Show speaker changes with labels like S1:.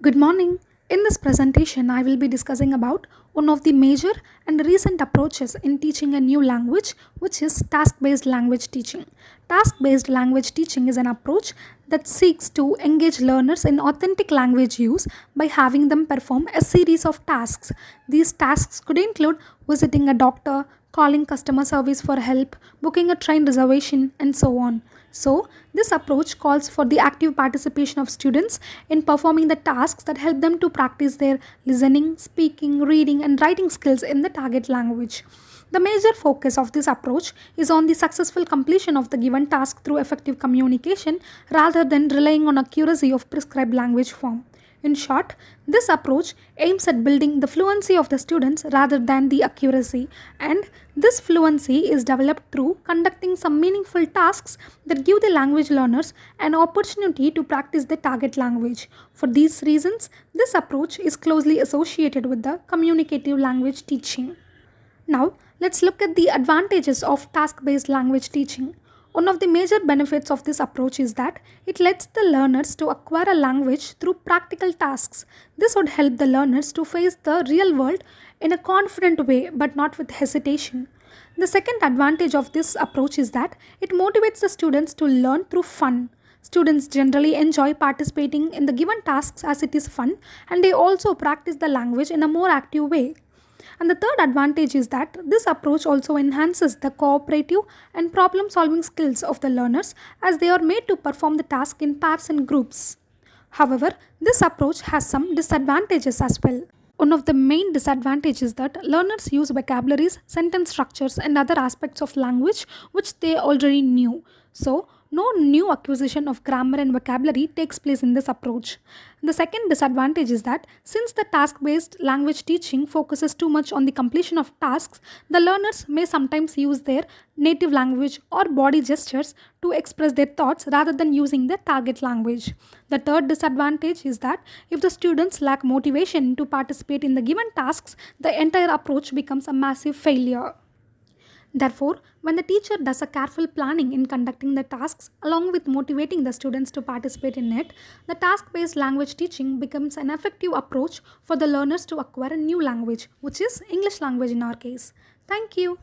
S1: Good morning. In this presentation, I will be discussing about one of the major and recent approaches in teaching a new language, which is task-based language teaching. Task-based language teaching is an approach that seeks to engage learners in authentic language use by having them perform a series of tasks. These tasks could include visiting a doctor, calling customer service for help, booking a train reservation, and so on. So, this approach calls for the active participation of students in performing the tasks that help them to practice their listening, speaking, reading, and writing skills in the target language. The major focus of this approach is on the successful completion of the given task through effective communication rather than relying on accuracy of prescribed language form. In short, this approach aims at building the fluency of the students rather than the accuracy, and this fluency is developed through conducting some meaningful tasks that give the language learners an opportunity to practice the target language. For these reasons, this approach is closely associated with the communicative language teaching. Now, let's look at the advantages of task based language teaching. One of the major benefits of this approach is that it lets the learners to acquire a language through practical tasks. This would help the learners to face the real world in a confident way but not with hesitation. The second advantage of this approach is that it motivates the students to learn through fun. Students generally enjoy participating in the given tasks as it is fun, and they also practice the language in a more active way. And the third advantage is that this approach also enhances the cooperative and problem solving skills of the learners as they are made to perform the task in pairs and groups. However, this approach has some disadvantages as well. One of the main disadvantages is that learners use vocabularies, sentence structures, and other aspects of language which they already knew. So, no new acquisition of grammar and vocabulary takes place in this approach. The second disadvantage is that since the task based language teaching focuses too much on the completion of tasks, the learners may sometimes use their native language or body gestures to express their thoughts rather than using their target language. The third disadvantage is that if the students lack motivation to participate in the given tasks, the entire approach becomes a massive failure. Therefore, when the teacher does a careful planning in conducting the tasks along with motivating the students to participate in it, the task based language teaching becomes an effective approach for the learners to acquire a new language, which is English language in our case. Thank you.